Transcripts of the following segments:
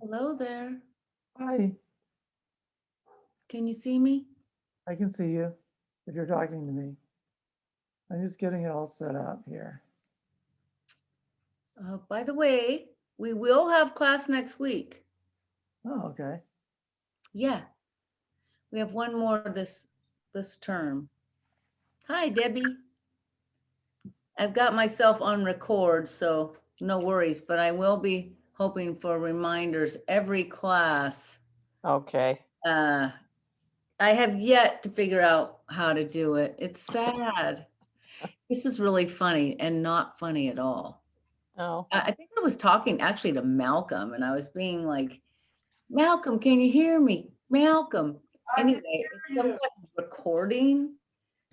Hello there. Hi, Can you see me? I can see you if you're talking to me. I'm just getting it all set up here. By the way, we will have class next week. Oh, okay. Yeah, we have one more this term. Hi, Debbie. I've got myself on record, so no worries, but I will be hoping for reminders every class. Okay. Uh, I have yet to figure out how to do it. It's sad. This is really funny and not funny at all. Oh, I think I was talking actually to Malcolm, and I was being like, Malcolm, can you hear me? Malcolm. I can Anyway, it's hear some you. kind of recording.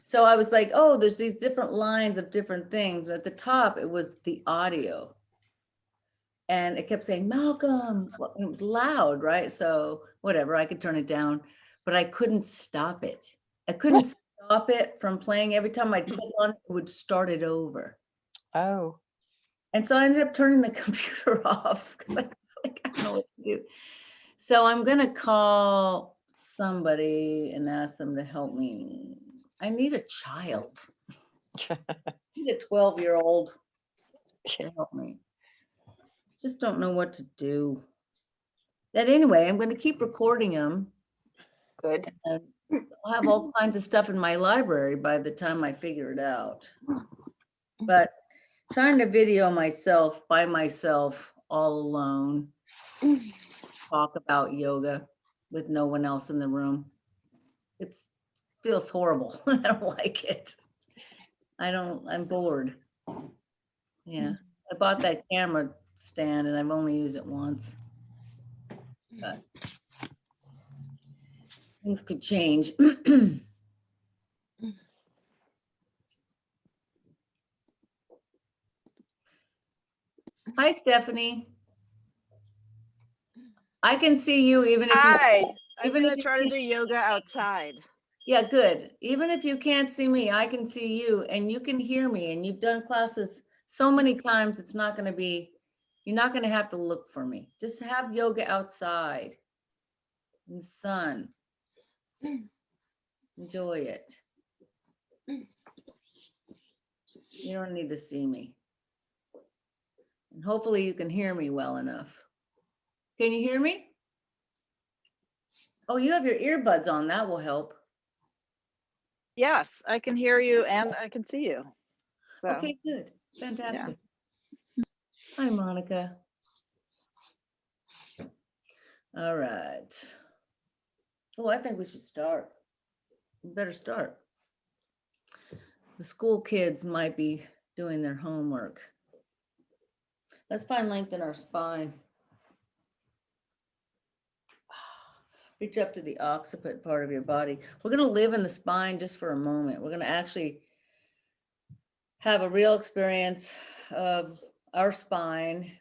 So I was like, oh, there's these different lines of different things. At the top, it was the audio. And it kept saying, Malcolm. Well, it was loud, right? So whatever, I could turn it down, but I couldn't stop it. I couldn't stop it from playing. Every time I'd click on it, it would start it over. oh, And so I ended up turning the computer off because I was like, I don't know what to do. So I'm gonna call somebody and ask them to help me. I need a child. I need a 12-year-old to help me. Just don't know what to do. But anyway, I'm gonna keep recording them. good. And I'll have all kinds of stuff in my library by the time I figure it out. But trying to video myself by myself all alone, talk about yoga with no one else in the room. It's feels horrible. I don't like it. I'm bored. Yeah. I bought that camera stand and I've only used it once. But things could change. Hi, Stephanie. I can see you even if you Hi. I'm even if gonna you try to can't. do yoga outside. Yeah, good. Even if you can't see me, I can see you and you can hear me. And you've done classes so many times, you're not going to have to look for me. Just have yoga outside in the sun. Enjoy it. You don't need to see me. And hopefully you can hear me well enough. Can you hear me? Oh, you have your earbuds on. That will help. Yes, I can hear you and I can see you. So, Okay, good. yeah. Fantastic. Hi, Monica. All right. Oh, I think we should start. We better start. The school kids might be doing their homework. Let's find length in our spine. Reach up to the occiput part of your body. We're going to live in the spine just for a moment. We're going to actually have a real experience of our spine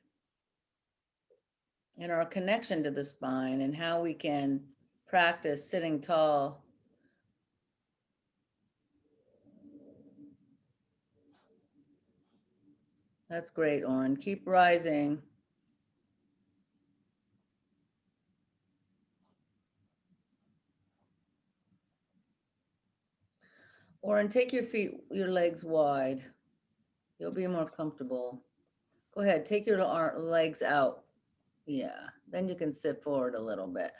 and our connection to the spine and how we can practice sitting tall. That's great, Oren. Keep rising. Oren, take your legs wide. You'll be more comfortable. Go ahead, take your legs out. Yeah, then you can sit forward a little bit.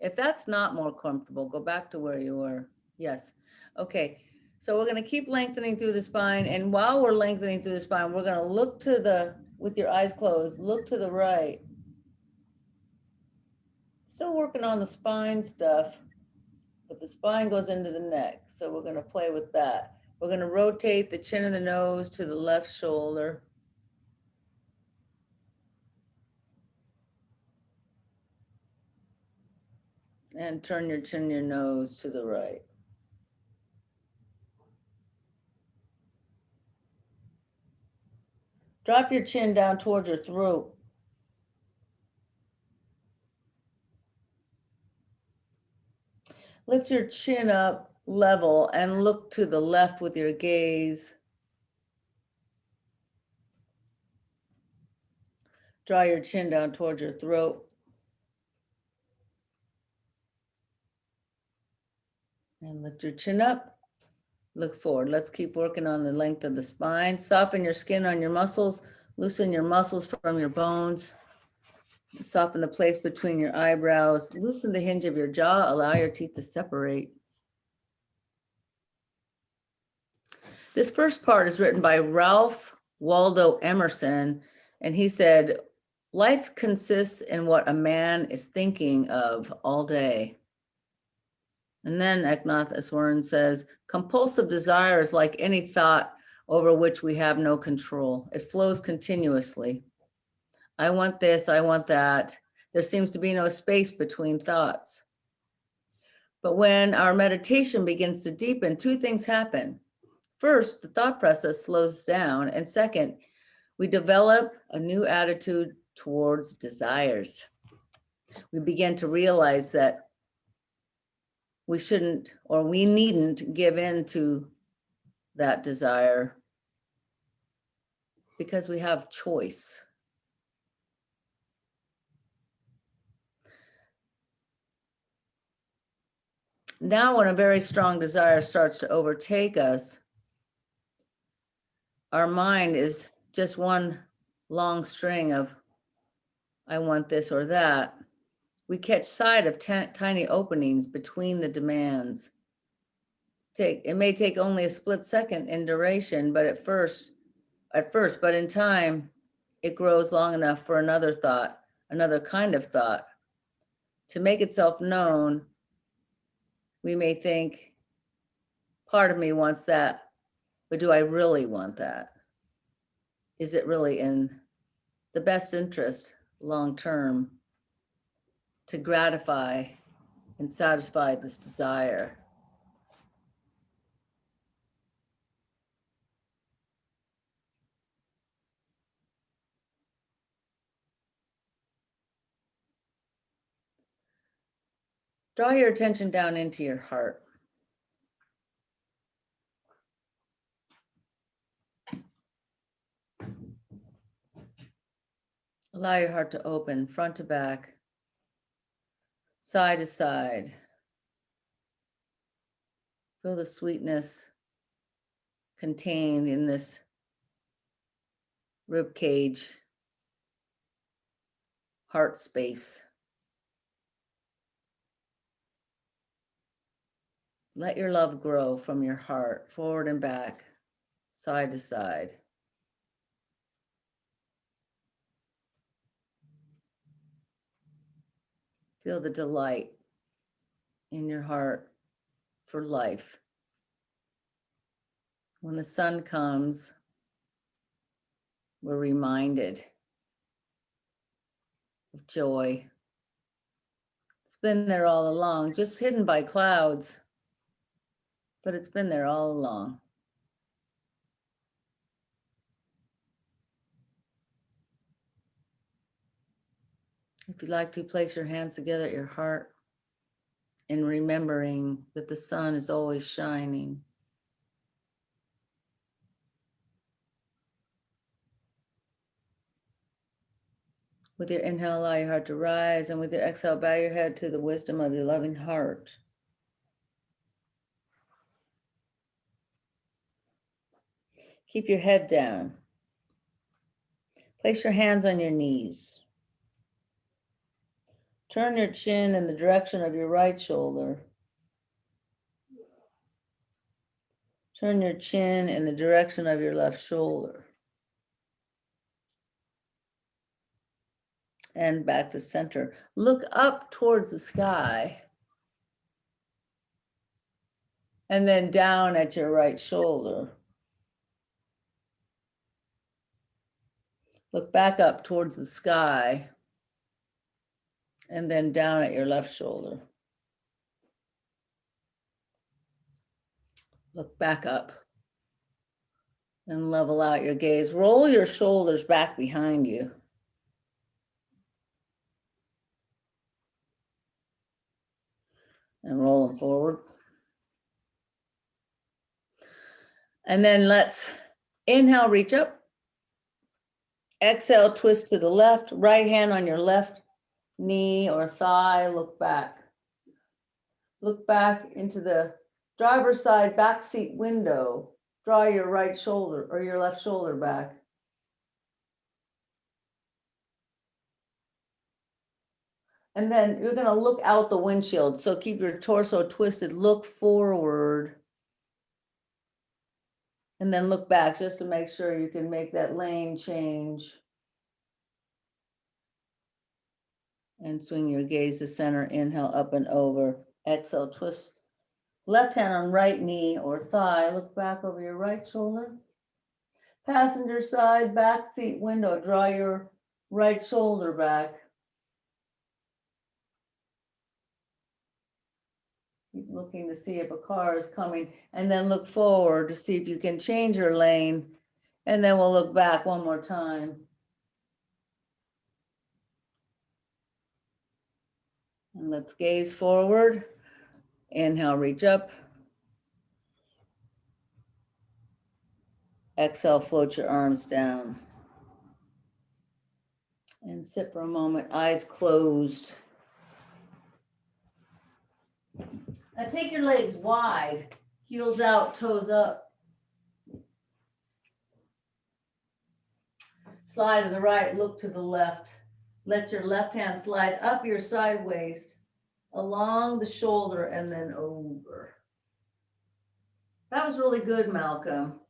If that's not more comfortable, go back to where you were. Yes. Okay. So we're going to keep lengthening through the spine. And while we're lengthening through the spine, we're going to look with your eyes closed, look to the right. Still working on the spine stuff, but the spine goes into the neck. So we're going to play with that. We're going to rotate the chin and the nose to the left shoulder. And turn your chin and your nose to the right. Drop your chin down towards your throat. Lift your chin up level and look to the left with your gaze. Draw your chin down towards your throat. And lift your chin up. Look forward. Let's keep working on the length of the spine. Soften your skin on your muscles. Loosen your muscles from your bones. Soften the place between your eyebrows. Loosen the hinge of your jaw. Allow your teeth to separate. This first part is written by Ralph Waldo Emerson, and he said, life consists in what a man is thinking of all day. And then Eknath Easwaran says, compulsive desire is like any thought over which we have no control. It flows continuously. I want this, I want that. There seems to be no space between thoughts. But when our meditation begins to deepen, two things happen. First, the thought process slows down. And second, we develop a new attitude towards desires. We begin to realize that we shouldn't or we needn't give in to that desire because we have choice. Now, when a very strong desire starts to overtake us, our mind is just one long string of, I want this or that. We catch sight of tiny openings between the demands. It may take only a split second in duration, but at first, but in time, it grows long enough for another thought, another kind of thought. To make itself known, we may think, part of me wants that, but do I really want that? Is it really in the best interest long term to gratify and satisfy this desire? Draw your attention down into your heart. Allow your heart to open front to back, side to side. Feel the sweetness contained in this rib cage, heart space. Let your love grow from your heart, forward and back, side to side. Feel the delight in your heart for life. When the sun comes, we're reminded of joy. It's been there all along, just hidden by clouds, but it's been there all along. If you'd like to, place your hands together at your heart and remembering that the sun is always shining. With your inhale, allow your heart to rise, and with your exhale, bow your head to the wisdom of your loving heart. Keep your head down. Place your hands on your knees. Turn your chin in the direction of your right shoulder. Turn your chin in the direction of your left shoulder. And back to center. Look up towards the sky. And then down at your right shoulder. Look back up towards the sky. And then down at your left shoulder. Look back up. And level out your gaze. Roll your shoulders back behind you. And roll them forward. And then let's inhale, reach up. Exhale, twist to the left. Right hand on your left knee or thigh. Look back. Look back into the Driver's side back seat window. Draw your right shoulder or your left shoulder back. And then you're gonna look out the windshield. So keep your torso twisted, look forward. And then look back just to make sure you can make that lane change. And swing your gaze to center, inhale up and over. Exhale, twist left hand on right knee or thigh. Look back over your right shoulder. Passenger side, back seat window. Draw your right shoulder back. Keep looking to see if a car is coming, and then look forward to see if you can change your lane. And then we'll look back one more time. And let's gaze forward. Inhale, reach up. Exhale, float your arms down. And sit for a moment, eyes closed. Now take your legs wide, heels out, toes up. Slide to the right, look to the left. Let your left hand slide up your side waist, along the shoulder, and then over. That was really good, Malcolm.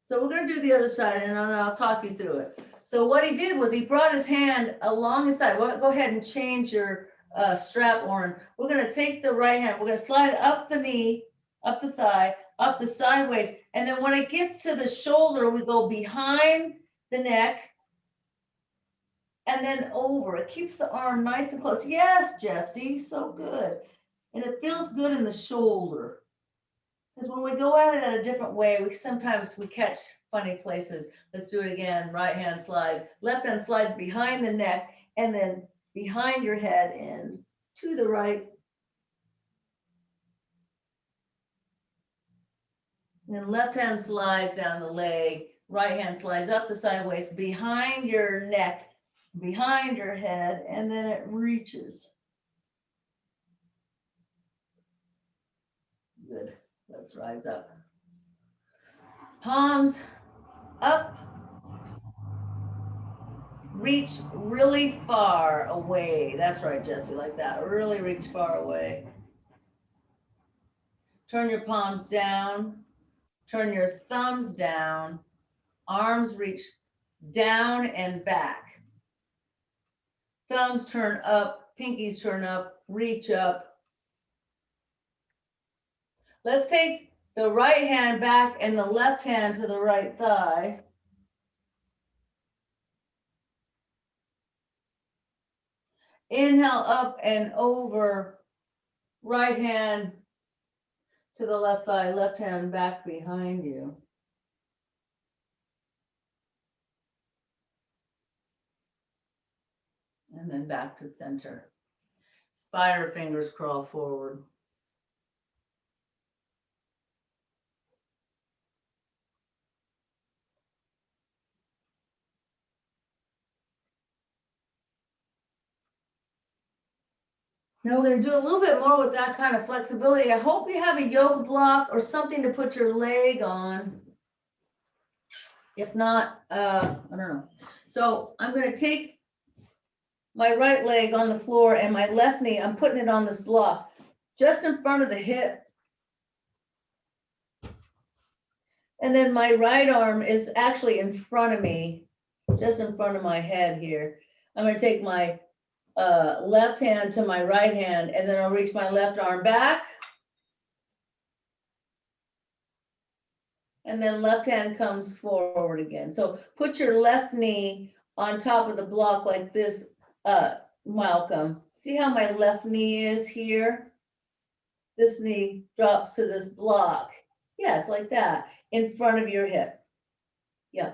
So we're going to do the other side, and I'll talk you through it. So what he did was he brought his hand along his side. Well, go ahead and change your strap, Warren. We're going to take the right hand. We're going to slide up the knee, up the thigh, up the side waist. And then when it gets to the shoulder, we go behind the neck and then over. It keeps the arm nice and close. Yes, Jesse, so good. And it feels good in the shoulder. Because when we go at it a different way, sometimes we catch funny places. Let's do it again. Right hand slide. Left hand slides behind the neck and then behind your head and to the right. And then left hand slides down the leg. Right hand slides up the side waist, behind your neck, behind your head, and then it reaches. Good. Let's rise up. Palms up. Reach really far away. That's right, Jesse, like that. Really reach far away. Turn your palms down. Turn your thumbs down. Arms reach down and back. Thumbs turn up. Pinkies turn up. Reach up. Let's take the right hand back and the left hand to the right thigh. Inhale up and over. Right hand to the left thigh, left hand back behind you. And then back to center. Spider fingers crawl forward. Now we're going to do a little bit more with that kind of flexibility. I hope you have a yoga block or something to put your leg on. If not, I don't know. So I'm going to take my right leg on the floor and my left knee, I'm putting it on this block just in front of the hip. And then my right arm is actually in front of me, just in front of my head here. I'm going to take my left hand to my right hand, and then I'll reach my left arm back. And then left hand comes forward again. So put your left knee on top of the block like this, Malcolm. See how my left knee is here? This knee drops to this block. Yes, like that, in front of your hip. Yeah.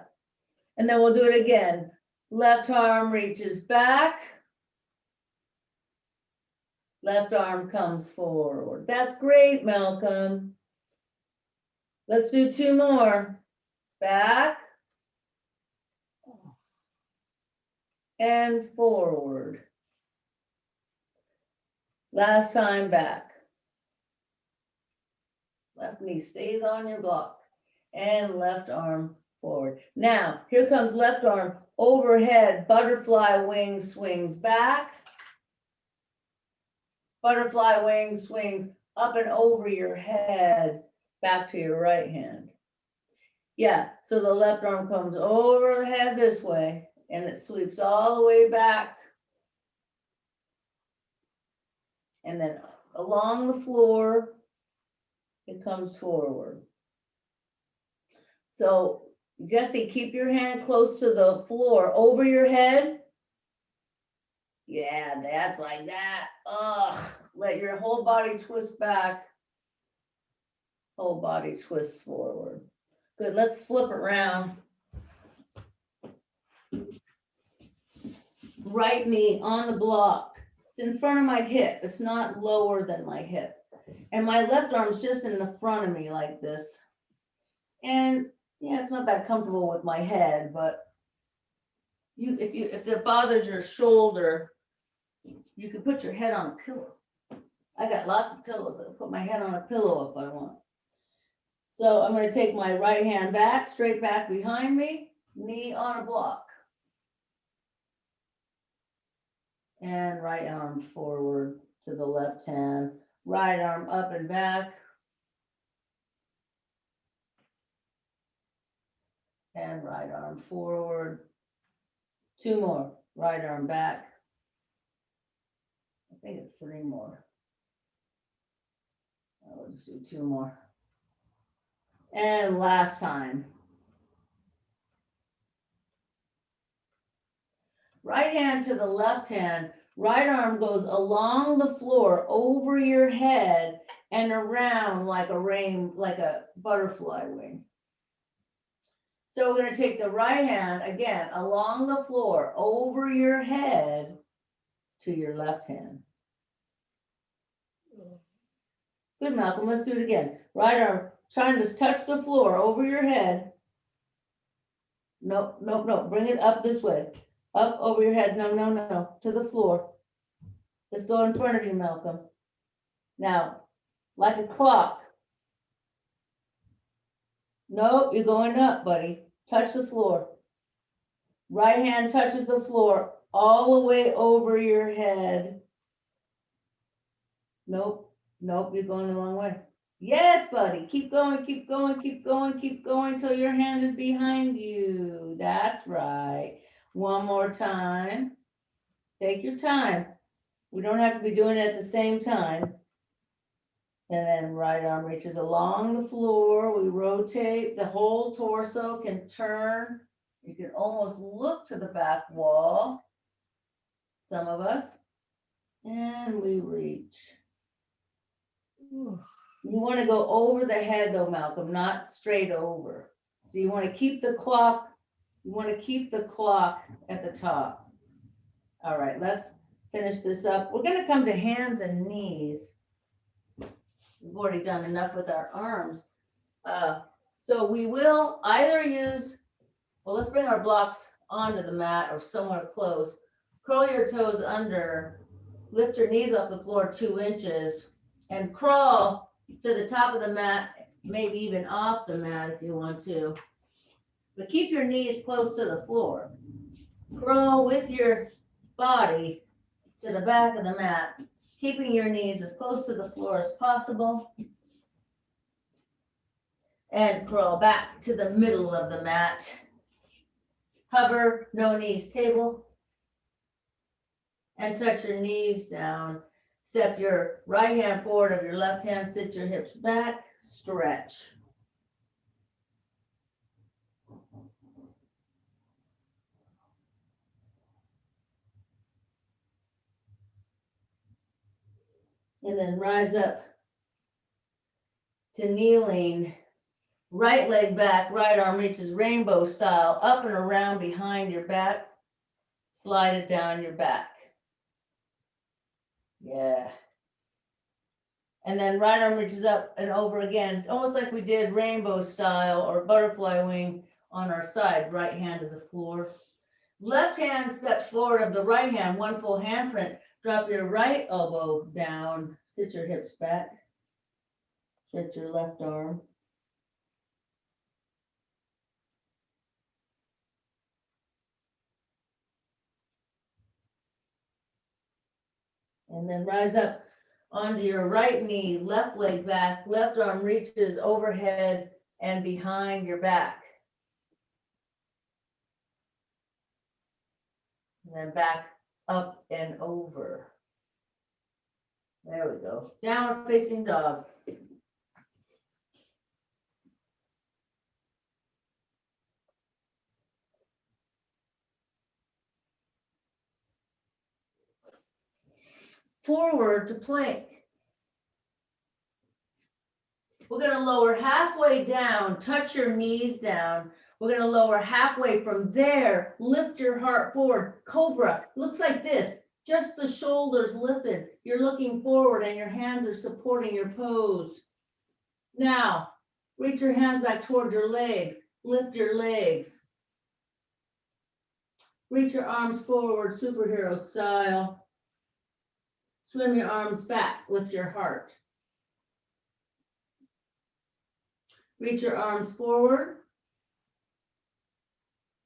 And then we'll do it again. Left arm reaches back. Left arm comes forward. That's great, Malcolm. Let's do two more. Back. And forward. Last time back. Left knee stays on your block. And left arm forward. Now, here comes left arm overhead, butterfly wing swings back. Butterfly wing swings up and over your head, back to your right hand. Yeah, so the left arm comes over the head this way, and it sweeps all the way back. And then along the floor, it comes forward. So, Jesse, keep your hand close to the floor, over your head. Yeah, that's like that. Ugh, let your whole body twist back. Whole body twists forward. Good, let's flip around. Right knee on the block. It's in front of my hip. It's not lower than my hip. And my left arm's just in the front of me like this. And yeah, it's not that comfortable with my head, but if it bothers your shoulder, you can put your head on a pillow. I got lots of pillows. I'll put my head on a pillow if I want. So I'm going to take my right hand back, straight back behind me, knee on a block. And right arm forward to the left hand, right arm up and back. And right arm forward. 2 more, right arm back. I think it's 3 more. I'll just do 2 more. And last time. Right hand to the left hand, right arm goes along the floor, over your head, and around like a butterfly wing. So we're going to take the right hand, again, along the floor, over your head to your left hand. Good, Malcolm, let's do it again. Right arm, trying to touch the floor, over your head. Nope, nope, nope, bring it up this way. Up over your head, no, no, no, to the floor. Let's go in front of you, Malcolm. Now, like a clock. Nope, you're going up, buddy. Touch the floor. Right hand touches the floor all the way over your head. Nope, nope, you're going the wrong way. Yes, buddy, keep going, keep going, keep going, keep going till your hand is behind you. That's right. One more time. Take your time. We don't have to be doing it at the same time. And then right arm reaches along the floor. We rotate. The whole torso can turn. You can almost look to the back wall. Some of us. And we reach. You want to go over the head though, Malcolm, not straight over. So you want to keep the clock. You want to keep the clock at the top. All right, let's finish this up. We're going to come to hands and knees. We've already done enough with our arms. So we will either use, well, let's bring our blocks onto the mat or somewhere close. Curl your toes under, lift your knees off the floor 2 inches, and crawl to the top of the mat, maybe even off the mat if you want to. But keep your knees close to the floor. Crawl with your body to the back of the mat, keeping your knees as close to the floor as possible. And crawl back to the middle of the mat. Hover, no knees table. And touch your knees down. Step your right hand forward of your left hand, sit your hips back, stretch. And then rise up to kneeling. Right leg back, right arm reaches rainbow style, up and around behind your back. Slide it down your back. Yeah. And then right arm reaches up and over again, almost like we did rainbow style or butterfly wing on our side, right hand to the floor. Left hand steps forward of the right hand, one full handprint. Drop your right elbow down, sit your hips back. Stretch your left arm. And then rise up onto your right knee, left leg back, left arm reaches overhead and behind your back. And then back up and over. There we go. Downward facing dog. Forward to plank. We're going to lower halfway down, touch your knees down. We're going to lower halfway from there, lift your heart forward. Cobra looks like this, just the shoulders lifted. You're looking forward and your hands are supporting your pose. Now, reach your hands back toward your legs, lift your legs. Reach your arms forward, superhero style. Swim your arms back, lift your heart. Reach your arms forward.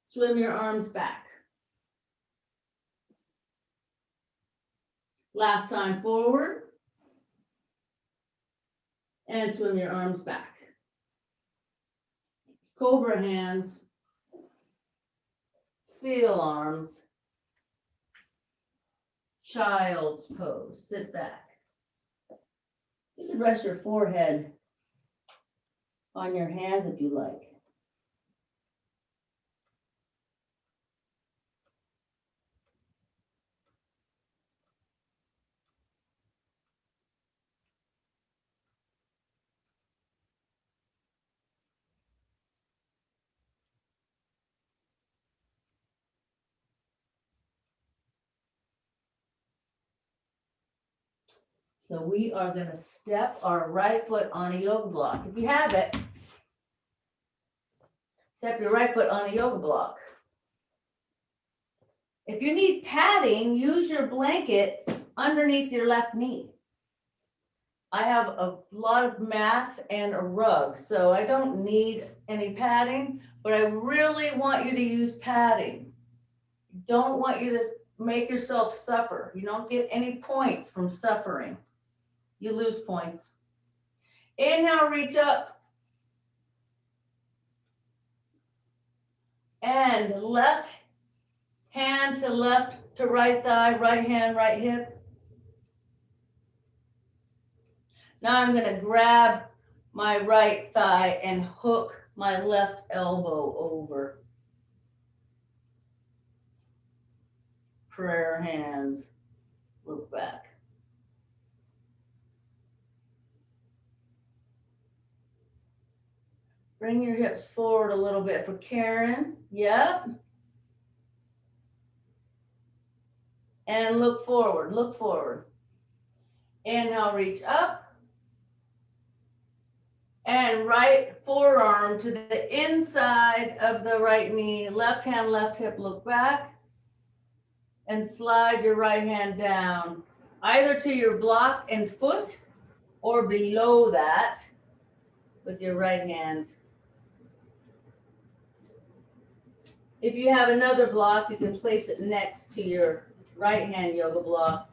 Swim your arms back. Last time forward. And swim your arms back. Cobra hands. Seal arms. Child's pose. Sit back. You can rest your forehead on your hands if you like. So we are going to step our right foot on a yoga block. If you have it, step your right foot on a yoga block. If you need padding, use your blanket underneath your left knee. I have a lot of mats and a rug, so I don't need any padding, but I really want you to use padding. Don't want you to make yourself suffer. You don't get any points from suffering. You lose points. Inhale, reach up. And left hand to left to right thigh, right hand, right hip. Now I'm going to grab my right thigh and hook my left elbow over. Prayer hands. Look back. Bring your hips forward a little bit for Karen. Yep. And look forward, look forward. Inhale, reach up. And right forearm to the inside of the right knee. Left hand, left hip, look back. And slide your right hand down, either to your block and foot or below that with your right hand. If you have another block, you can place it next to your right hand yoga block.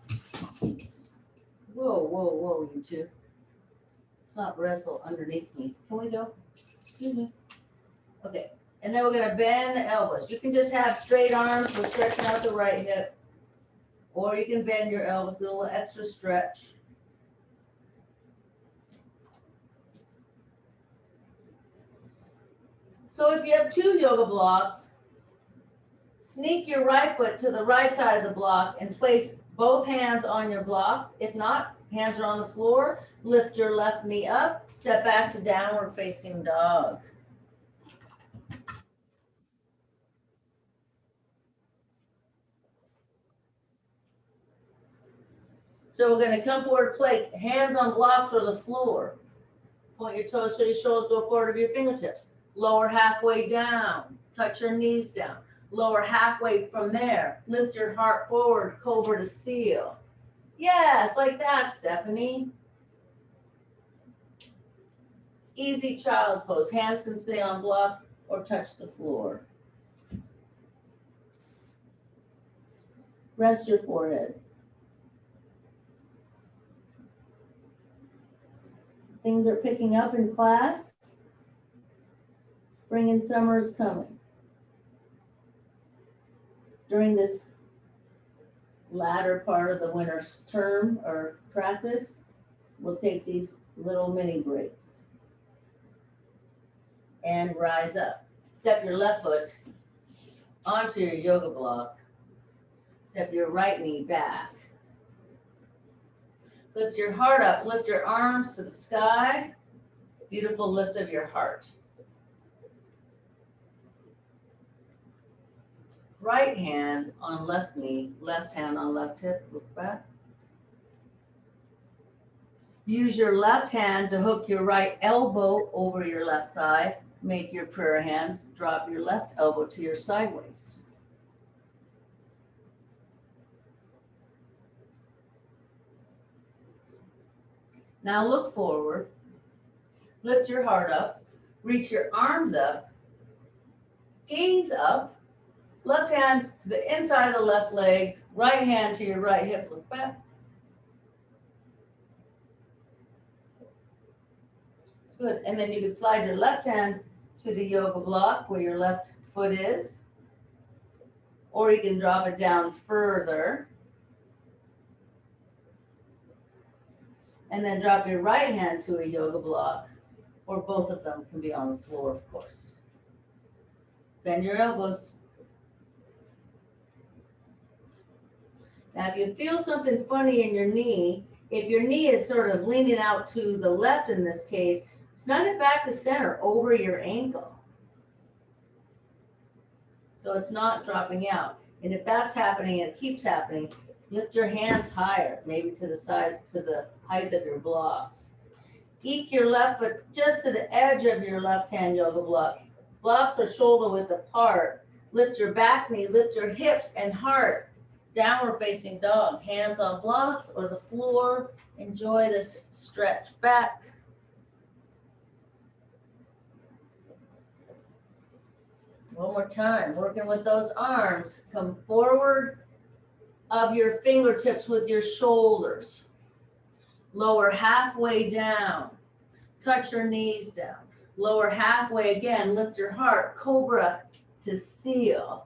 Whoa, whoa, whoa, you two. Let's not wrestle underneath me. Can we go? Excuse me. Okay. And then we're going to bend the elbows. You can just have straight arms. We're stretching out the right hip. Or you can bend your elbows, do a little extra stretch. So if you have two yoga blocks, sneak your right foot to the right side of the block and place both hands on your blocks. If not, hands are on the floor. Lift your left knee up, step back to downward facing dog. So we're going to come forward, plank, hands on blocks or the floor. Point your toes so your shoulders go forward of your fingertips. Lower halfway down, touch your knees down. Lower halfway from there, lift your heart forward, cobra to seal. Yes, like that, Stephanie. Easy child's pose. Hands can stay on blocks or touch the floor. Rest your forehead. Things are picking up in class. Spring and summer is coming. During this latter part of the winter term or practice, we'll take these little mini breaks. And rise up. Step your left foot onto your yoga block. Step your right knee back. Lift your heart up. Lift your arms to the sky. Beautiful lift of your heart. Right hand on left knee, left hand on left hip. Look back. Use your left hand to hook your right elbow over your left thigh. Make your prayer hands. Drop your left elbow to your side waist. Now look forward. Lift your heart up. Reach your arms up. Gaze up. Left hand to the inside of the left leg. Right hand to your right hip. Look back. Good. And then you can slide your left hand to the yoga block where your left foot is. Or you can drop it down further. And then drop your right hand to a yoga block. Or both of them can be on the floor, of course. Bend your elbows. Now, if you feel something funny in your knee, if your knee is sort of leaning out to the left in this case, snug it back to center over your ankle. So it's not dropping out. And if that's happening and it keeps happening, lift your hands higher, maybe to the side, to the height of your blocks. Eke your left foot just to the edge of your left hand yoga block. Blocks are shoulder width apart. Lift your back knee, lift your hips and heart. Downward facing dog, hands on blocks or the floor. Enjoy this stretch back. One more time, working with those arms. Come forward of your fingertips with your shoulders. Lower halfway down. Touch your knees down. Lower halfway again, lift your heart. Cobra to seal.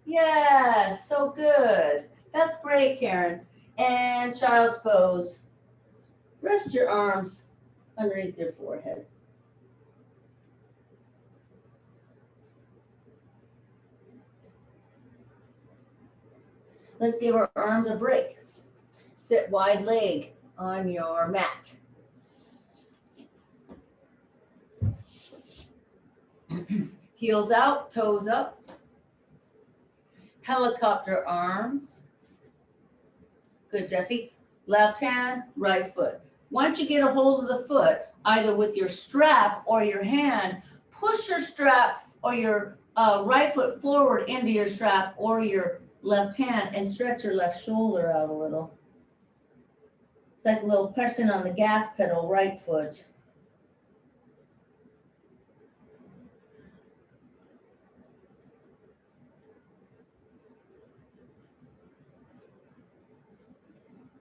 Yes, so good. That's great, Karen. And child's pose. Rest your arms underneath your forehead. Let's give our arms a break. Sit wide leg on your mat. Heels out, toes up. Helicopter arms. Good, Jesse. Left hand, right foot. Once you get a hold of the foot, either with your strap or your hand, push your strap or your right foot forward into your strap or your left hand and stretch your left shoulder out a little. It's like a little pressing on the gas pedal, right foot.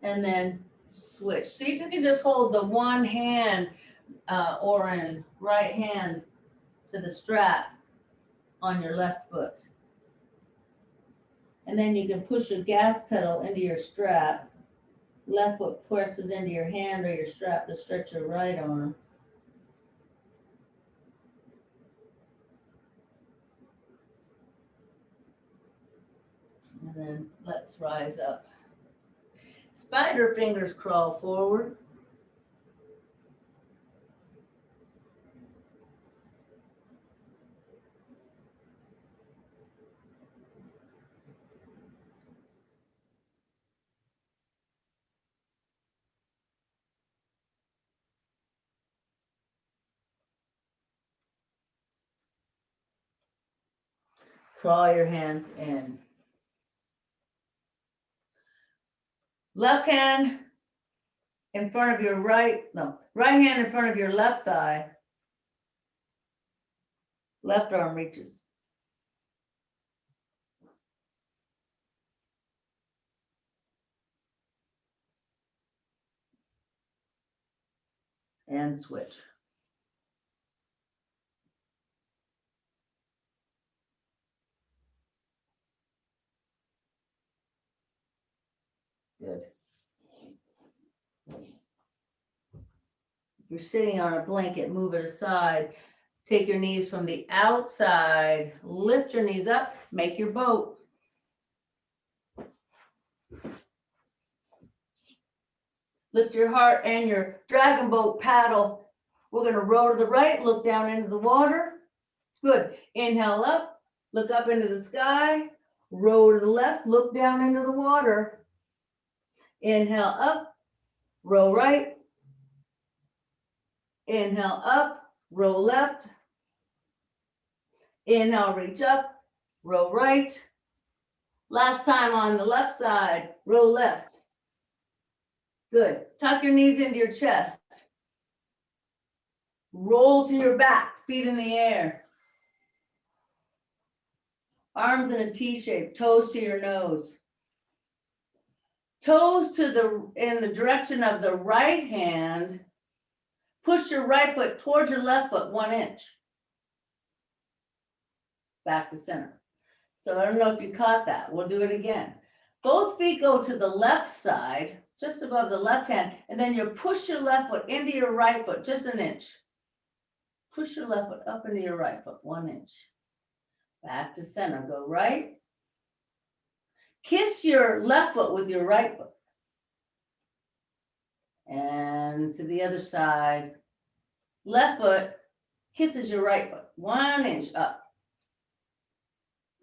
And then switch. See if you can just hold the one hand or in right hand to the strap on your left foot. And then you can push your gas pedal into your strap. Left foot presses into your hand or your strap to stretch your right arm. And then let's rise up. Spider fingers crawl forward. Crawl your hands in. Left hand in front of your right hand in front of your left thigh. Left arm reaches. And switch. Good. If you're sitting on a blanket, move it aside. Take your knees from the outside, lift your knees up, make your boat. Lift your heart and your dragon boat paddle. We're going to row to the right, look down into the water. Good. Inhale up, look up into the sky. Row to the left, look down into the water. Inhale up, row right. Inhale up, row left. Inhale, reach up, row right. Last time on the left side, row left. Good. Tuck your knees into your chest. Roll to your back, feet in the air. Arms in a T shape, toes to your nose. Toes in the direction of the right hand. Push your right foot towards your left foot 1 inch. Back to center. So I don't know if you caught that. We'll do it again. Both feet go to the left side, just above the left hand, and then you push your left foot into your right foot, just 1 inch. Push your left foot up into your right foot, 1 inch. Back to center, go right. Kiss your left foot with your right foot. And to the other side, left foot kisses your right foot, 1 inch up.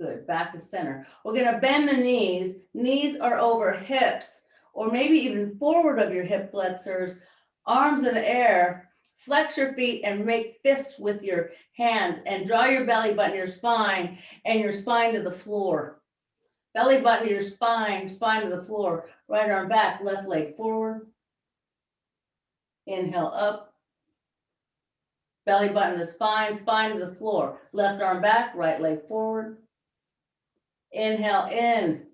Good, back to center. We're gonna bend the knees. Knees are over hips, or maybe even forward of your hip flexors, arms in the air. Flex your feet and make fists with your hands and draw your belly button to your spine and your spine to the floor. Belly button to your spine, spine to the floor. Right arm back, left leg forward. Inhale up. Belly button to spine, spine to the floor. Left arm back, right leg forward. Inhale in.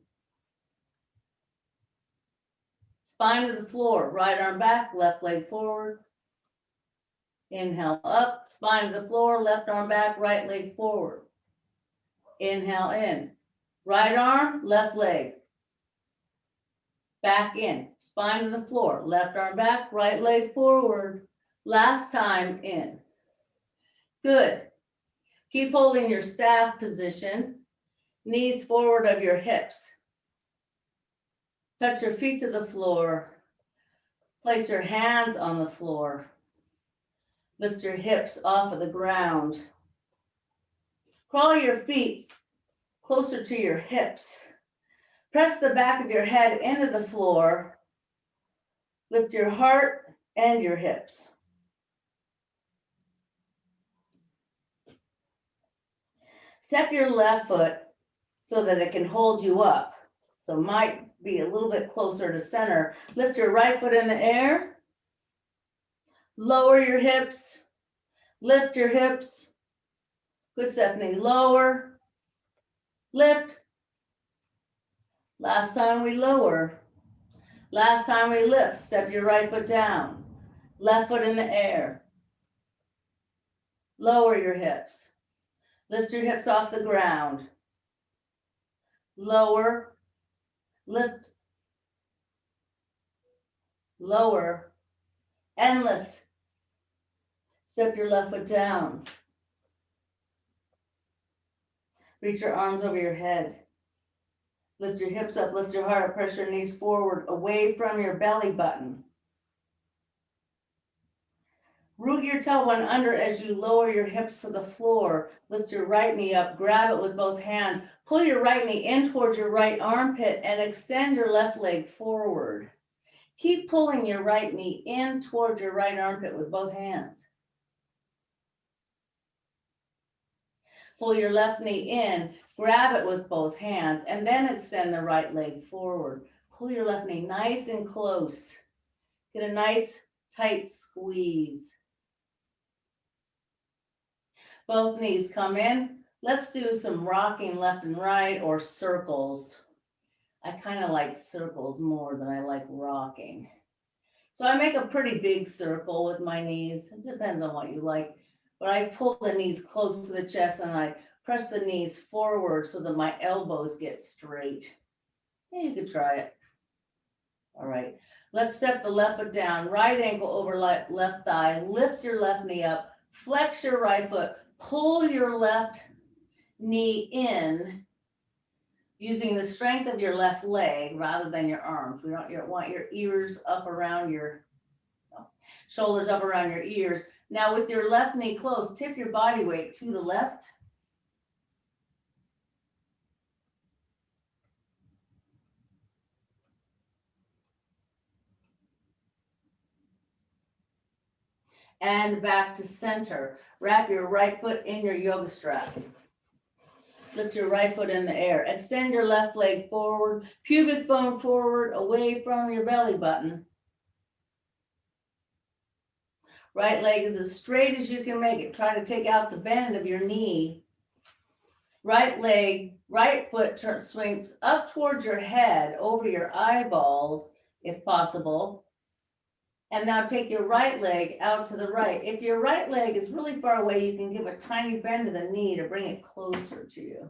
Spine to the floor, right arm back, left leg forward. Inhale up, spine to the floor, left arm back, right leg forward. Inhale in. Right arm, left leg. Back in. Spine to the floor, left arm back, right leg forward. Last time in. Good. Keep holding your staff position. Knees forward of your hips. Touch your feet to the floor. Place your hands on the floor. Lift your hips off of the ground. Crawl your feet closer to your hips. Press the back of your head into the floor. Lift your heart and your hips. Step your left foot so that it can hold you up. So might be a little bit closer to center. Lift your right foot in the air. Lower your hips. Lift your hips. Good, Stephanie. Lower. Lift. Last time we lower. Last time we lift. Step your right foot down. Left foot in the air. Lower your hips. Lift your hips off the ground. Lower. Lift. Lower. And lift. Step your left foot down. Reach your arms over your head. Lift your hips up, lift your heart up, press your knees forward, away from your belly button. Root your tailbone under as you lower your hips to the floor. Lift your right knee up, grab it with both hands. Pull your right knee in towards your right armpit and extend your left leg forward. Keep pulling your right knee in towards your right armpit with both hands. Pull your left knee in, grab it with both hands, and then extend the right leg forward. Pull your left knee nice and close. Get a nice tight squeeze. Both knees come in. Let's do some rocking left and right or circles. I kind of like circles more than I like rocking. So I make a pretty big circle with my knees. It depends on what you like. But I pull the knees close to the chest and I press the knees forward so that my elbows get straight. Yeah, you could try it. All right. Let's step the left foot down. Right ankle over left thigh. Lift your left knee up. Flex your right foot. Pull your left knee in using the strength of your left leg rather than your arms. We don't want your ears up around your shoulders up around your ears. Now with your left knee closed, tip your body weight to the left. And back to center. Wrap your right foot in your yoga strap. Lift your right foot in the air. Extend your left leg forward, pubic bone forward, away from your belly button. Right leg is as straight as you can make it. Try to take out the bend of your knee. Right leg, right foot swings up towards your head, over your eyeballs, if possible. And now take your right leg out to the right. If your right leg is really far away, you can give a tiny bend to the knee to bring it closer to you.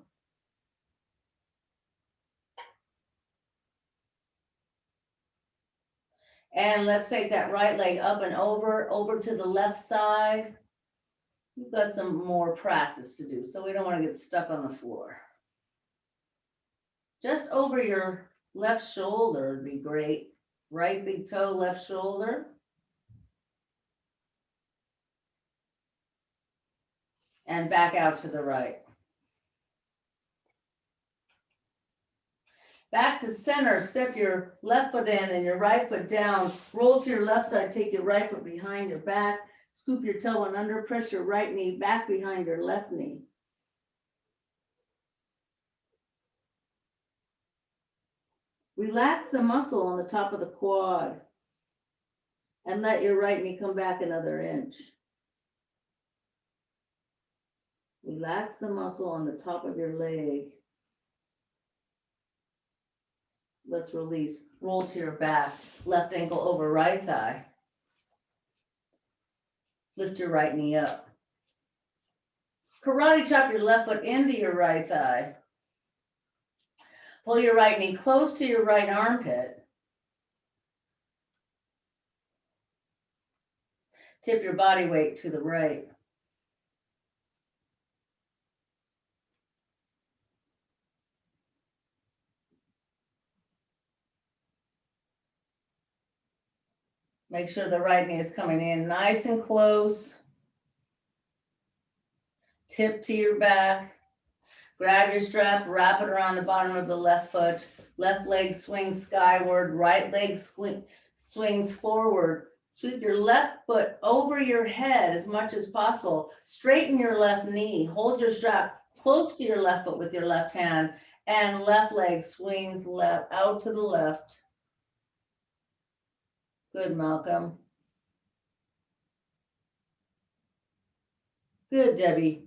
And let's take that right leg up and over to the left side. We've got some more practice to do, so we don't want to get stuck on the floor. Just over your left shoulder would be great. Right big toe, left shoulder. And back out to the right. Back to center, step your left foot in and your right foot down. Roll to your left side, take your right foot behind your back. Scoop your toe on under, press your right knee back behind your left knee. Relax the muscle on the top of the quad and let your right knee come back another inch. Relax the muscle on the top of your leg. Let's release. Roll to your back. Left ankle over right thigh. Lift your right knee up. Karate chop your left foot into your right thigh. Pull your right knee close to your right armpit. Tip your body weight to the right. Make sure the right knee is coming in nice and close. Tip to your back. Grab your strap, wrap it around the bottom of the left foot. Left leg swings skyward, right leg swings forward. Sweep your left foot over your head as much as possible. Straighten your left knee. Hold your strap close to your left foot with your left hand. And left leg swings left out to the left. Good, Malcolm. Good, Debbie.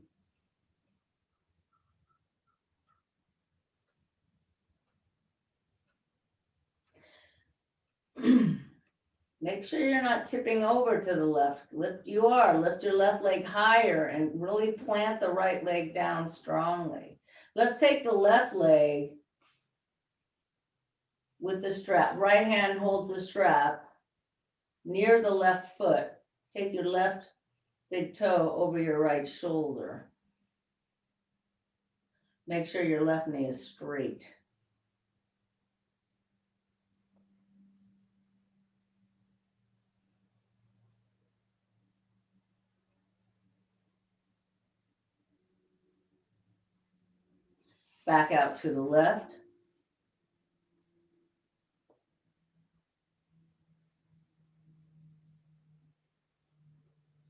Make sure you're not tipping over to the left. Lift your left leg higher and really plant the right leg down strongly. Let's take the left leg with the strap. Right hand holds the strap near the left foot. Take your left big toe over your right shoulder. Make sure your left knee is straight. Back out to the left.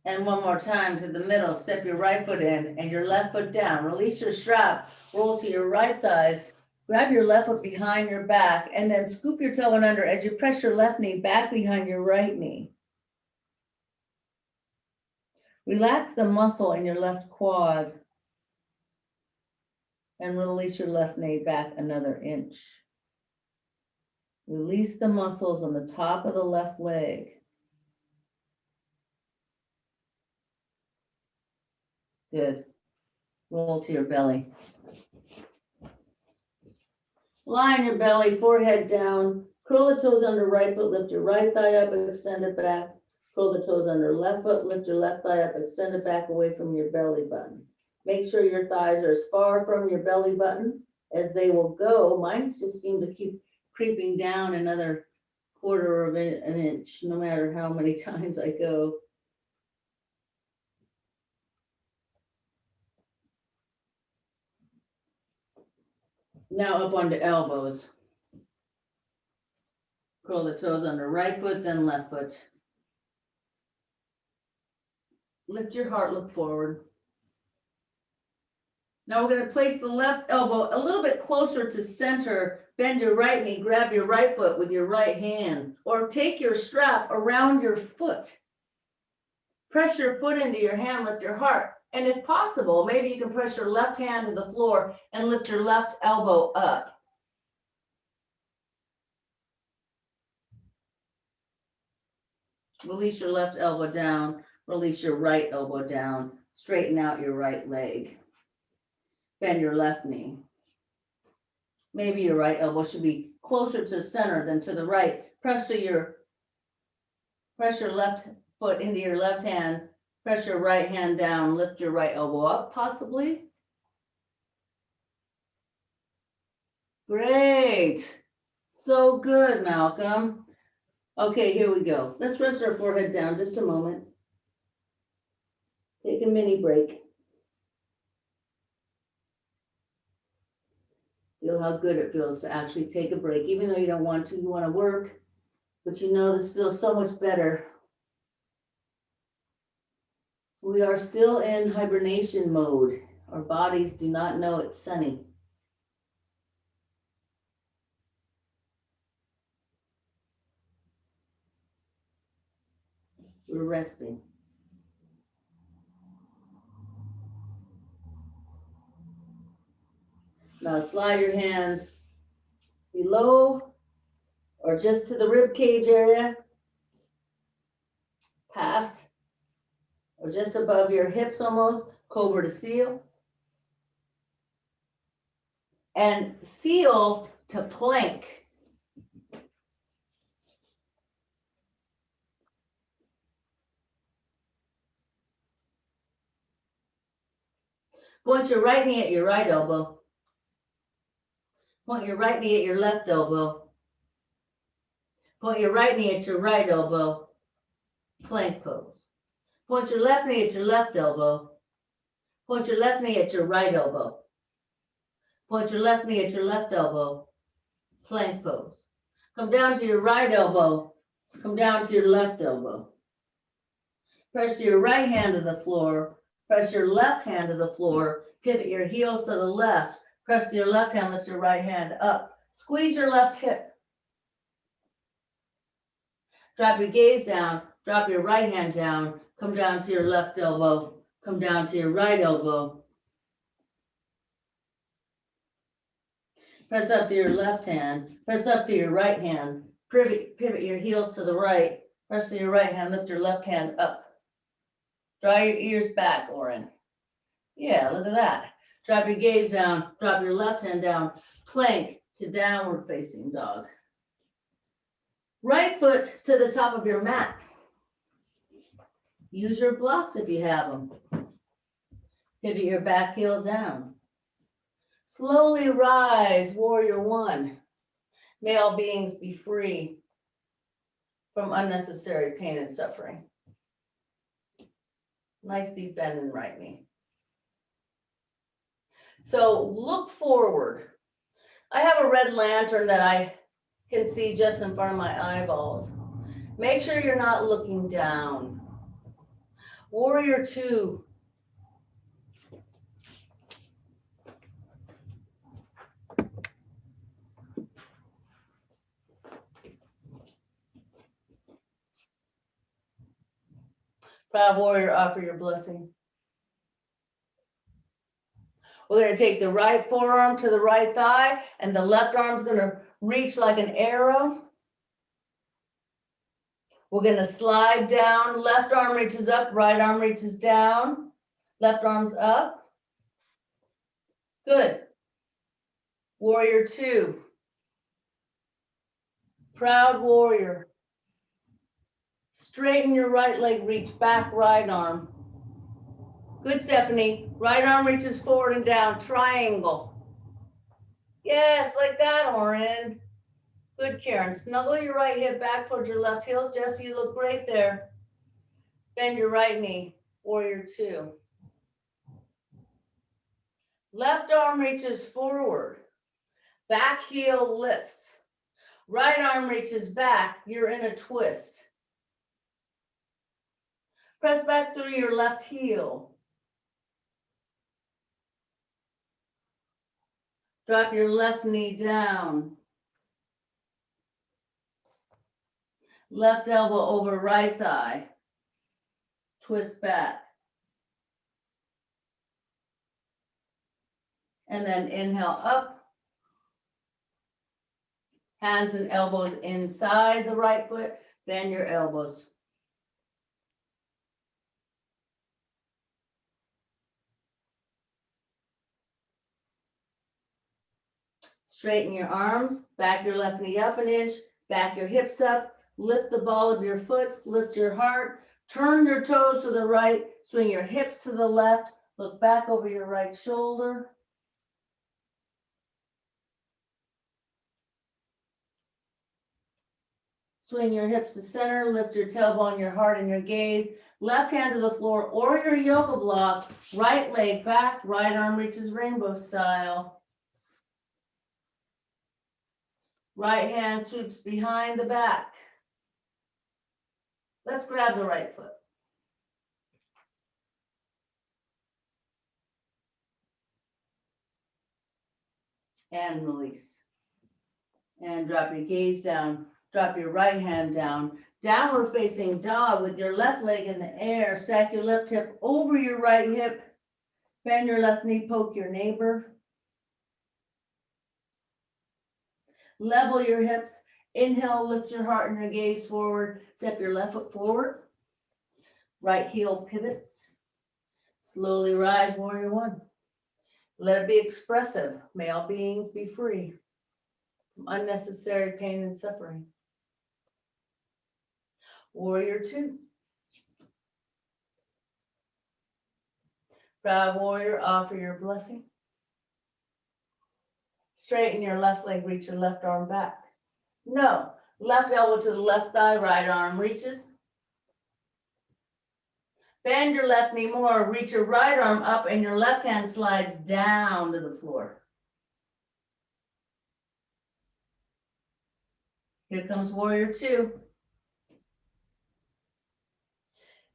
And one more time to the middle. Step your right foot in and your left foot down. Release your strap. Roll to your right side. Grab your left foot behind your back and then scoop your toe in under as you press your left knee back behind your right knee. Relax the muscle in your left quad and release your left knee back another inch. Release the muscles on the top of the left leg. Good. Roll to your belly. Lie on your belly, forehead down. Curl the toes under right foot, lift your right thigh up, extend it back. Curl the toes under left foot, lift your left thigh up, extend it back away from your belly button. Make sure your thighs are as far from your belly button as they will go. Mine just seem to keep creeping down another quarter of an inch, no matter how many times I go. Now up onto elbows. Curl the toes under right foot, then left foot. Lift your heart, look forward. Now we're going to place the left elbow a little bit closer to center. Bend your right knee, grab your right foot with your right hand, or take your strap around your foot. Press your foot into your hand, lift your heart. And if possible, maybe you can press your left hand to the floor and lift your left elbow up. Release your left elbow down, release your right elbow down, straighten out your right leg. Bend your left knee. Maybe your right elbow should be closer to center than to the right. Press your left foot into your left hand, press your right hand down, lift your right elbow up, possibly. Great. So good, Malcolm. Okay, here we go. Let's rest our forehead down just a moment. Take a mini break. Feel how good it feels to actually take a break, even though you don't want to, you want to work, but you know this feels so much better. We are still in hibernation mode. Our bodies do not know it's sunny. We're resting. Now slide your hands below or just to the rib cage area, past or just above your hips almost, cobra to seal. And seal to plank. Point your right knee at your right elbow. Point your right knee at your left elbow. Point your right knee at your right elbow. Plank pose. Point your left knee at your left elbow. Point your left knee at your right elbow. Point your left knee at your left elbow. Plank pose. Come down to your right elbow. Come down to your left elbow. Press your right hand to the floor. Press your left hand to the floor. Pivot your heels to the left. Press your left hand, lift your right hand up. Squeeze your left hip. Drop your gaze down. Drop your right hand down. Come down to your left elbow. Come down to your right elbow. Press up to your left hand. Press up to your right hand. Pivot your heels to the right. Press with your right hand. Lift your left hand up. Draw your ears back, Oren. Yeah, look at that. Drop your gaze down. Drop your left hand down. Plank to downward facing dog. Right foot to the top of your mat. Use your blocks if you have them. Pivot your back heel down. Slowly rise, warrior one. May all beings be free from unnecessary pain and suffering. Nice deep bend in right knee. So look forward. I have a red lantern that I can see just in front of my eyeballs. Make sure you're not looking down. Warrior two. Proud warrior, offer your blessing. We're going to take the right forearm to the right thigh, and the left arm's going to reach like an arrow. We're going to slide down. Left arm reaches up, right arm reaches down. Left arm's up. Good. Warrior 2. Proud warrior. Straighten your right leg, reach back, right arm. Good, Stephanie. Right arm reaches forward and down, triangle. Yes, like that, Oren. Good, Karen. Snuggle your right hip back towards your left heel. Jesse, you look great there. Bend your right knee, warrior 2. Left arm reaches forward. Back heel lifts. Right arm reaches back. You're in a twist. Press back through your left heel. Drop your left knee down. Left elbow over right thigh. Twist back. And then inhale up. Hands and elbows inside the right foot. Bend your elbows. Straighten your arms. Back your left knee up an inch. Back your hips up. Lift the ball of your foot. Lift your heart. Turn your toes to the right. Swing your hips to the left. Look back over your right shoulder. Swing your hips to center. Lift your tailbone, your heart, and your gaze. Left hand to the floor or your yoga block. Right leg back. Right arm reaches rainbow style. Right hand sweeps behind the back. Let's grab the right foot. And release. And drop your gaze down. Drop your right hand down. Downward facing dog with your left leg in the air. Stack your left hip over your right hip. Bend your left knee, poke your neighbor. Level your hips. Inhale, lift your heart and your gaze forward. Step your left foot forward. Right heel pivots. Slowly rise, warrior 1. Let it be expressive. May all beings be free from unnecessary pain and suffering. Warrior 2. Proud warrior, offer your blessing. Straighten your left leg, reach your left arm back. No, left elbow to the left thigh, right arm reaches. Bend your left knee more, reach your right arm up and your left hand slides down to the floor. Here comes warrior 2.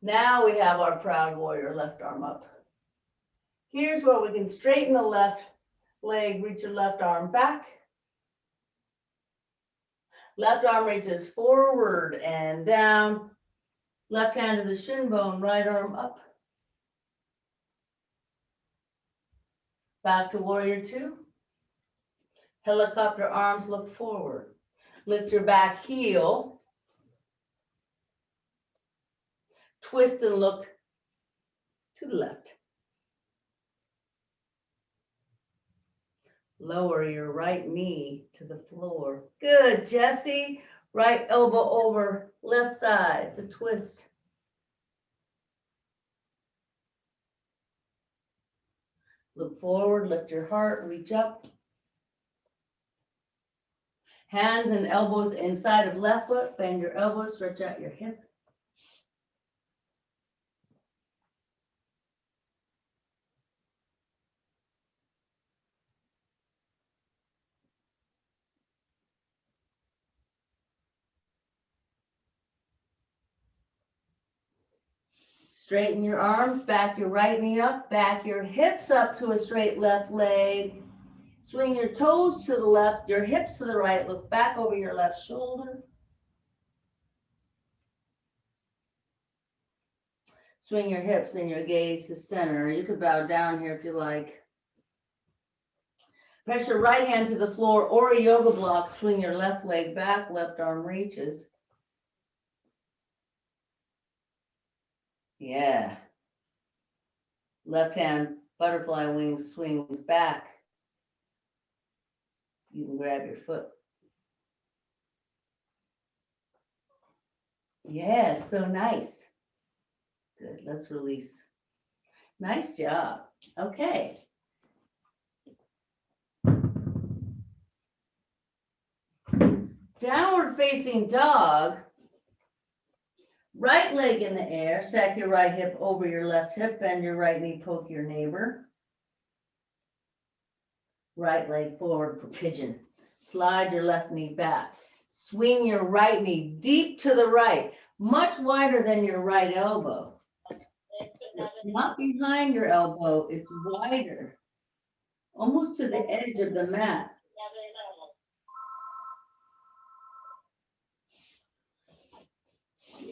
Now we have our proud warrior, left arm up. Here's where we can straighten the left leg, reach your left arm back. Left arm reaches forward and down. Left hand to the shin bone, right arm up. Back to warrior 2. Helicopter arms look forward. Lift your back heel. Twist and look to the left. Lower your right knee to the floor. Good, Jesse. Right elbow over left thigh. It's a twist. Look forward, lift your heart, reach up. Hands and elbows inside of left foot. Bend your elbows, stretch out your hip. Straighten your arms, back your right knee up, back your hips up to a straight left leg. Swing your toes to the left, your hips to the right. Look back over your left shoulder. Swing your hips and your gaze to center. You could bow down here if you like. Press your right hand to the floor or a yoga block. Swing your left leg back, left arm reaches. Yeah. Left hand butterfly wings swings back. You can grab your foot. Yes, so nice. Good, let's release. Nice job. Okay. Downward facing dog. Right leg in the air, stack your right hip over your left hip, bend your right knee, poke your neighbor. Right leg forward for pigeon. Slide your left knee back. Swing your right knee deep to the right, much wider than your right elbow. Not behind your elbow, it's wider, almost to the edge of the mat.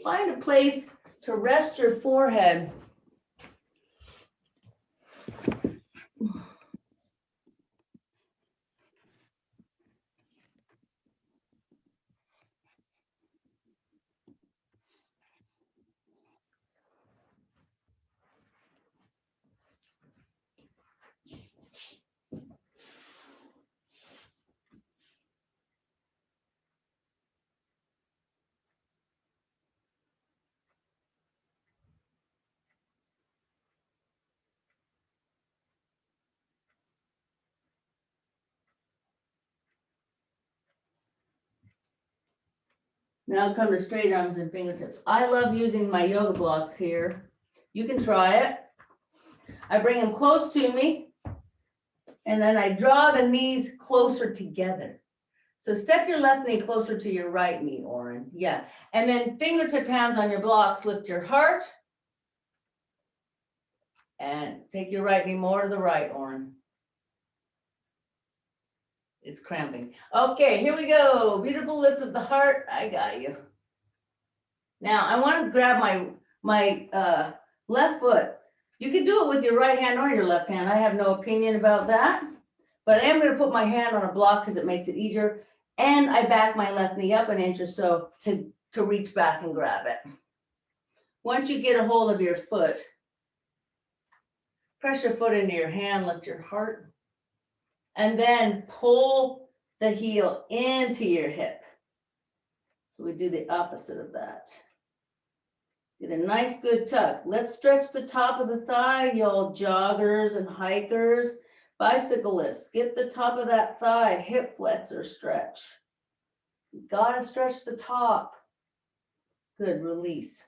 Find a place to rest your forehead. Now come to straight arms and fingertips. I love using my yoga blocks here. You can try it. I bring them close to me, and then I draw the knees closer together. So step your left knee closer to your right knee, Oren. Yeah. And then fingertip hands on your blocks, lift your heart. And take your right knee more to the right, Oren. It's cramping. Okay, here we go. Beautiful lift of the heart. I got you. Now I want to grab my left foot. You can do it with your right hand or your left hand. I have no opinion about that. But I am going to put my hand on a block because it makes it easier. And I back my left knee up an inch or so to reach back and grab it. Once you get a hold of your foot, press your foot into your hand, lift your heart, and then pull the heel into your hip. So we do the opposite of that. Get a nice good tuck. Let's stretch the top of the thigh, y'all joggers and hikers, bicyclists. Get the top of that thigh, hip flexor stretch. You gotta stretch the top. Good, release.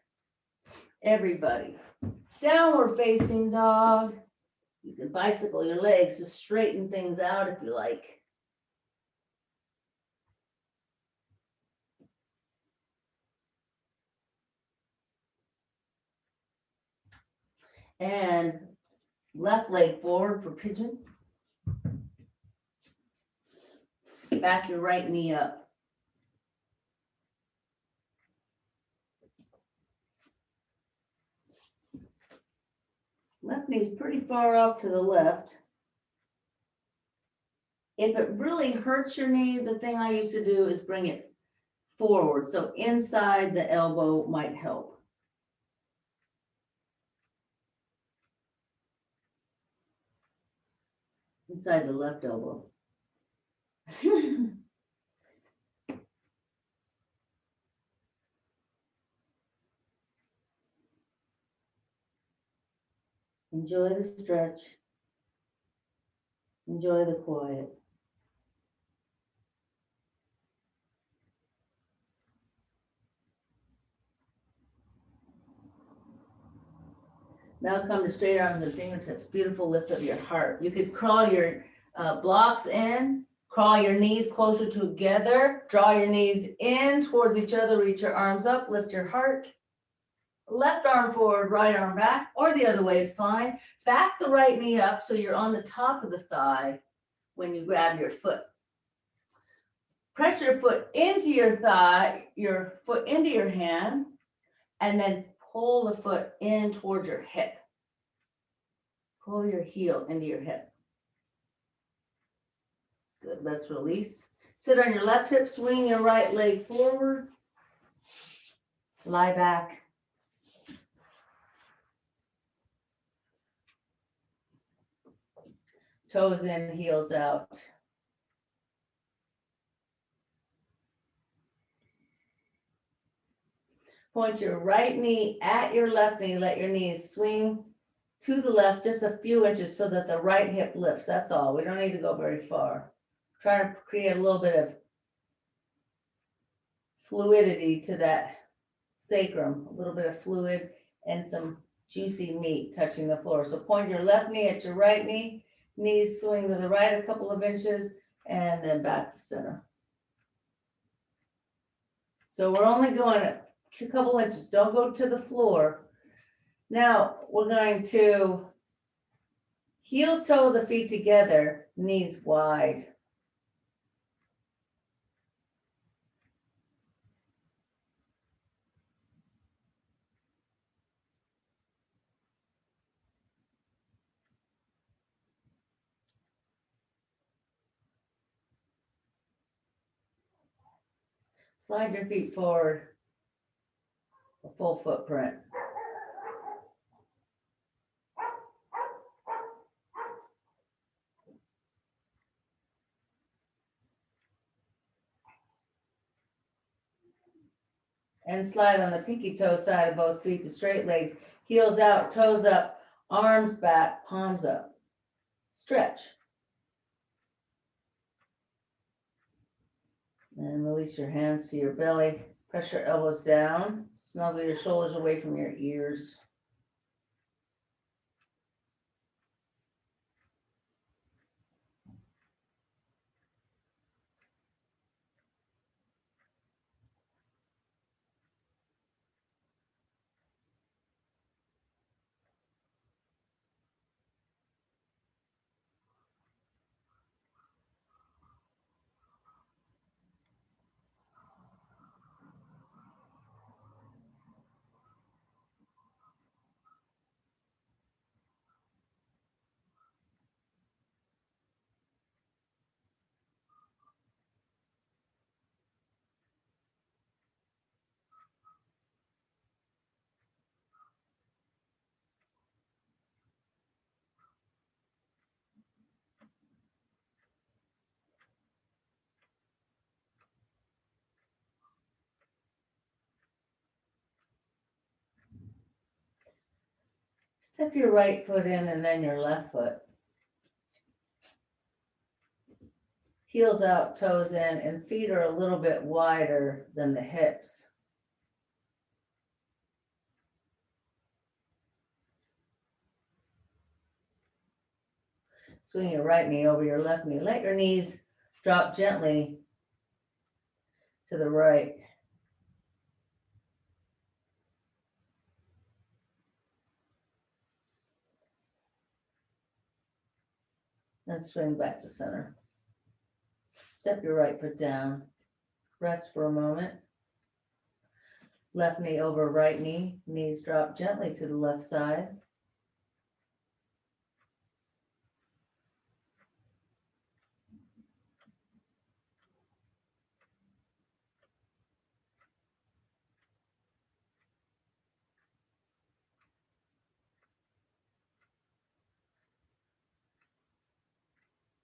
Everybody. Downward facing dog. You can bicycle your legs to straighten things out if you like. And left leg forward for pigeon. Back your right knee up. Left knee is pretty far off to the left. If it really hurts your knee, the thing I used to do is bring it forward. So inside the elbow might help. Inside the left elbow. Enjoy the stretch. Enjoy the quiet. Now come to straight arms and fingertips. Beautiful lift of your heart. You could crawl your blocks in, crawl your knees closer together, draw your knees in towards each other, reach your arms up, lift your heart. Left arm forward, right arm back, or the other way is fine. Back the right knee up so you're on the top of the thigh when you grab your foot. Press your foot into your thigh, your foot into your hand, and then pull the foot in towards your hip. Pull your heel into your hip. Good, let's release. Sit on your left hip, swing your right leg forward. Lie back. Toes in, heels out. Point your right knee at your left knee. Let your knees swing to the left just a few inches so that the right hip lifts. That's all. We don't need to go very far. Try to create a little bit of fluidity to that sacrum, a little bit of fluid and some juicy meat touching the floor. So point your left knee at your right knee, knees swing to the right a couple of inches, and then back to center. So we're only going a couple inches. Don't go to the floor. Now we're going to heel toe the feet together, knees wide. Slide your feet forward, a full footprint. And slide on the pinky toe side of both feet to straight legs, heels out, toes up, arms back, palms up. Stretch. And release your hands to your belly. Press your elbows down. Snuggle your shoulders away from your ears. Step your right foot in and then your left foot. Heels out, toes in, and feet are a little bit wider than the hips. Swing your right knee over your left knee. Let your knees drop gently to the right. And swing back to center. Step your right foot down. Rest for a moment. Left knee over right knee. Knees drop gently to the left side.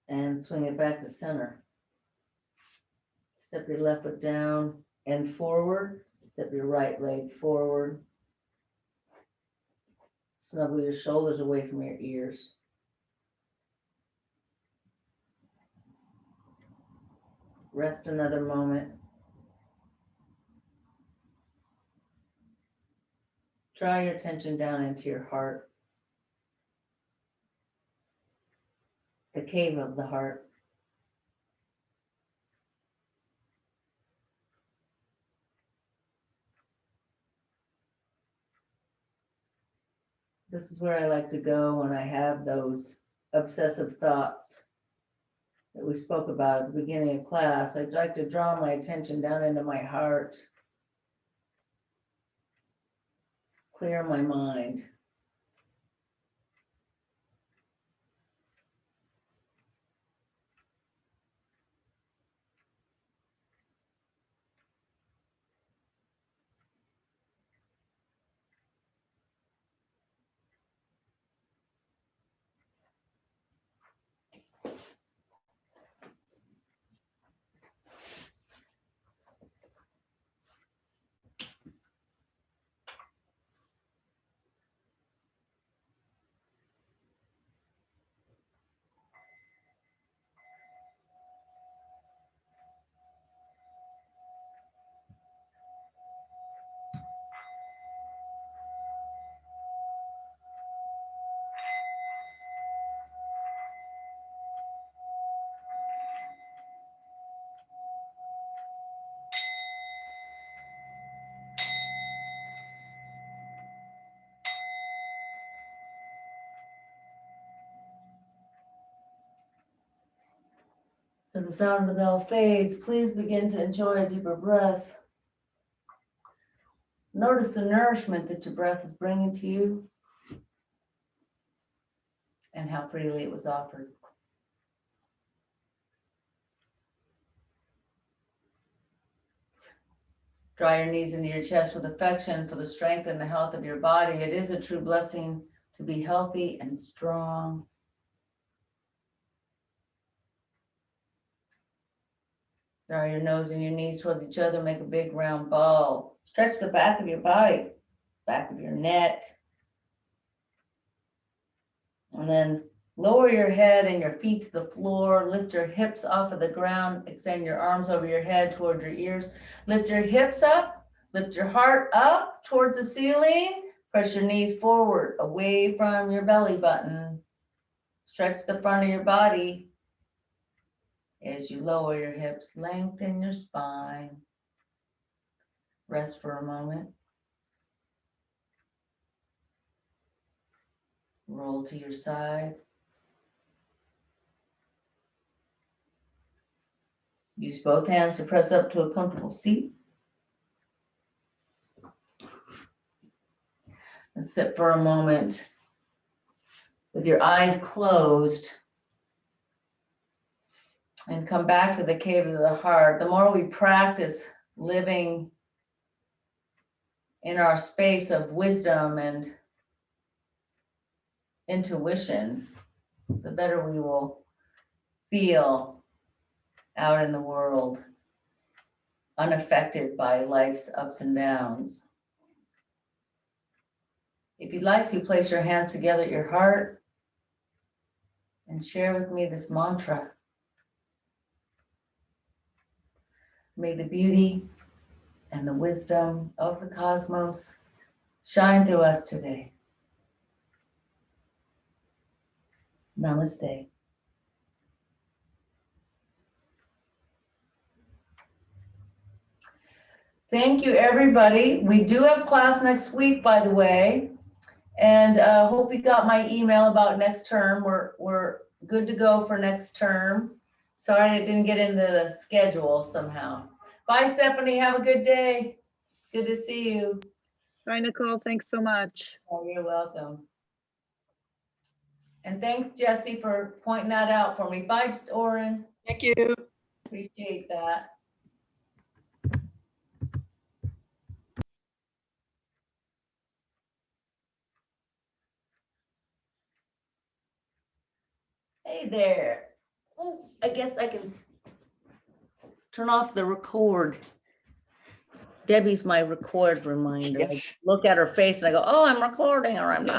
And swing it back to center. Step your left foot down and forward. Step your right leg forward. Snuggle your shoulders away from your ears. Rest another moment. Draw your attention down into your heart, the cave of the heart. This is where I like to go when I have those obsessive thoughts that we spoke about at the beginning of class. I'd like to draw my attention down into my heart. clear my mind. As the sound of the bell fades, please begin to enjoy a deeper breath. Notice the nourishment that your breath is bringing to you and how freely it was offered. Draw your knees into your chest with affection for the strength and the health of your body. It is a true blessing to be healthy and strong. Draw your nose and your knees towards each other. Make a big round ball. Stretch the back of your body, back of your neck. And then lower your head and your feet to the floor. Lift your hips off of the ground. Extend your arms over your head towards your ears. Lift your hips up. Lift your heart up towards the ceiling. Press your knees forward, away from your belly button. Stretch the front of your body. As you lower your hips, lengthen your spine. Rest for a moment. Roll to your side. Use both hands to press up to a comfortable seat. And sit for a moment with your eyes closed. And come back to the cave of the heart. The more we practice living in our space of wisdom and intuition, the better we will feel out in the world, unaffected by life's ups and downs. If you'd like to, place your hands together at your heart and share with me this mantra. May the beauty and the wisdom of the cosmos shine through us today. Namaste. Thank you, everybody. We do have class next week, by the way, and hope you got my email about next term. We're good to go for next term. Sorry it didn't get into the schedule somehow. Bye, Stephanie. Have a good day. Good to see you. Bye, Nicole. Thanks so much. Oh, you're welcome. And thanks, Jesse, for pointing that out for me. Bye, Oren. Thank you. Appreciate that. Hey there. Oh, I guess I can turn off the record. Debbie's my record reminder. I Yes. look at her face and I go, oh, I'm recording or I'm not.